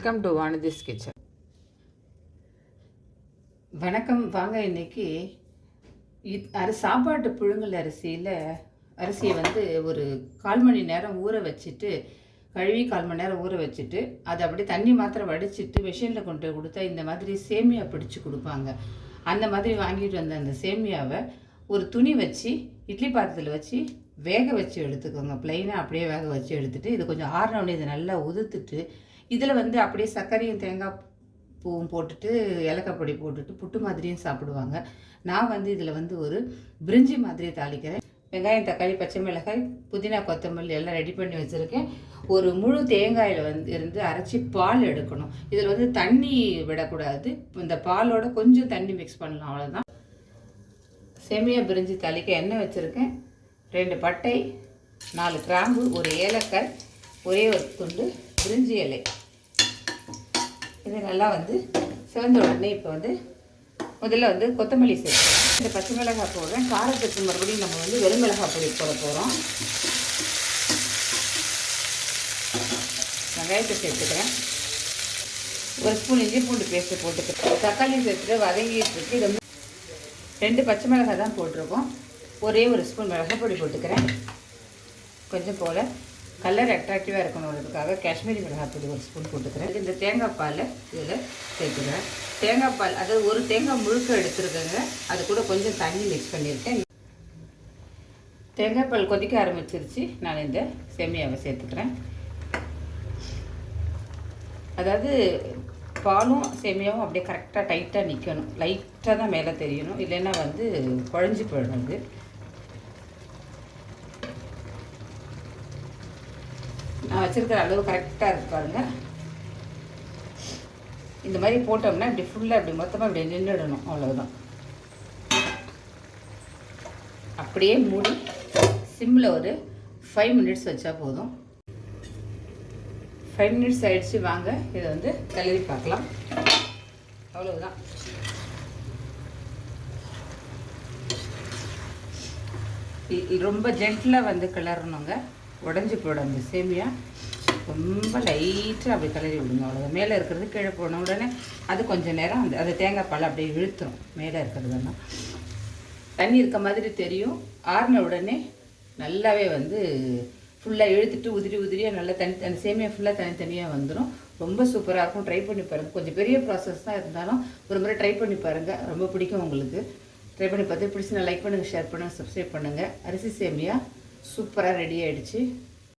Welcome to Vanathi's kitchen. வணக்கம். வாங்க, இன்னைக்கு சாப்பாட்டு புழுங்கல் அரிசியை ஒரு 1/4 மணி நேரம் ஊற வச்சுட்டு, கழுவி 1/4 மணி நேரம் ஊற வச்சுட்டு, அதை அப்படியே தண்ணி மாத்திரம் வடிச்சிட்டு மிஷினில் கொண்டு போய் கொடுத்தா இந்த மாதிரி சேமியா பிடிச்சி கொடுப்பாங்க. அந்த மாதிரி வாங்கிட்டு வந்த அந்த சேமியாவை ஒரு துணி வச்சு இட்லி பாத்திரத்தில் வச்சு வேக வச்சு எடுத்துக்கோங்க. ப்ளைனாக அப்படியே வேக வச்சு எடுத்துகிட்டு, இது கொஞ்சம் ஆறினோடனே இதை நல்லா உதுத்துட்டு, இதில் அப்படியே சர்க்கரையும் தேங்காய் பூவும் போட்டுட்டு ஏலக்காய் பொடி போட்டுட்டு புட்டு மாதிரியும் சாப்பிடுவாங்க. நான் இதில் ஒரு பிரிஞ்சி மாதிரியே தாளிக்கிறேன். வெங்காயம், தக்காளி, பச்சை மிளகாய், புதினா, கொத்தமல்லி எல்லாம் ரெடி பண்ணி வச்சுருக்கேன். ஒரு முழு தேங்காயில் இருந்து அரைச்சி பால் எடுக்கணும். இதில் தண்ணி விடக்கூடாது. இந்த பாலோட கொஞ்சம் தண்ணி மிக்ஸ் பண்ணலாம், அவ்வளோதான். சேமியா பிரிஞ்சி தாளிக்க எண்ணெய் வச்சுருக்கேன். 2 பட்டை, 4 கிராம்பு, ஒரு ஏலக்காய், ஒரே ஒரு துண்டு பிரிஞ்சி இலை. இது நல்லா சிவந்த உடனே இப்போ முதல்ல கொத்தமல்லி சேர்த்துக்கலாம். இந்த பச்சை மிளகாய் போடுறேன். காரத்துக்கு மறுபடியும் நம்ம வெறும் மிளகாய் பொடி போட போகிறோம். வெங்காயத்தை சேர்த்துக்கிறேன். ஒரு ஸ்பூன் இஞ்சி பூண்டு பேஸ்ட்டு போட்டுக்கிறேன். தக்காளி சேர்த்துட்டு வதங்கிட்டு இருக்கு. இது 2 பச்சை மிளகாய் தான் போட்டிருக்கோம். ஒரே ஒரு ஸ்பூன் மிளகாய் பொடி போட்டுக்கிறேன். கொஞ்சம் போல் கலர் அட்ராக்டிவாக இருக்கணுன்றதுக்காக காஷ்மீரி மிளகாய் பொடி ஒரு ஸ்பூன் போட்டுக்கிறேன். இந்த தேங்காய் பால் இதில் சேர்த்துக்கிறேன். தேங்காய் பால் அதாவது ஒரு தேங்காய் முழுக்க எடுத்துருக்கேங்க. அது கூட கொஞ்சம் தண்ணி மிக்ஸ் பண்ணியிருக்கேன். தேங்காய் பால் கொதிக்க ஆரம்பிச்சிருச்சு. நான் இந்த சேமியாவை சேர்த்துக்கிறேன். அதாவது பாலும் சேமியாவும் அப்படியே கரெக்டாக டைட்டாக நிற்கணும். லைட்டாக தான் மேலே தெரியணும், இல்லைன்னா குழஞ்சி போயிடும். நான் வச்சுருக்கிற அளவு கரெக்டாக இருக்கு பாருங்கள். இந்த மாதிரி போட்டோம்னா இப்படி ஃபுல்லாக இப்படி மொத்தமாக இப்படி நின்றுடணும், அவ்வளோதான். அப்படியே மூடி சிம்மில் ஒரு 5 மினிட்ஸ் வச்சா போதும். 5 மினிட்ஸ் ஆகிடுச்சு. வாங்க இதை கிளறி பார்க்கலாம். அவ்வளவுதான். ரொம்ப ஜென்டிலாக கிளறணுங்க. உடஞ்சி போடும் அந்த சேமியா. ரொம்ப லைட்டாக அப்படி கிளறி விடுங்க, அவ்வளோதான். மேலே இருக்கிறது கீழே போன உடனே அது கொஞ்சம் நேரம் அது தேங்காய் பால் அப்படியே இழுத்துரும். மேலே இருக்கிறதுனா தண்ணி இருக்க மாதிரி தெரியும். ஆறின உடனே நல்லாவே ஃபுல்லாக இழுத்துட்டு உதிரியாக நல்லா அந்த சேமியா ஃபுல்லாக தனித்தனியாக வந்துடும். ரொம்ப சூப்பராக இருக்கும். ட்ரை பண்ணி பாருங்கள். கொஞ்சம் பெரிய ப்ராசஸ் தான் இருந்தாலும் ஒரு முறை ட்ரை பண்ணி பாருங்கள். ரொம்ப பிடிக்கும் உங்களுக்கு. ட்ரை பண்ணி பார்த்து பிடிச்சி நான் லைக் பண்ணுங்கள், ஷேர் பண்ணுங்கள், சப்ஸ்கிரைப் பண்ணுங்கள். அரிசி சேமியா சூப்பராக ரெடி ஆகிடுச்சு.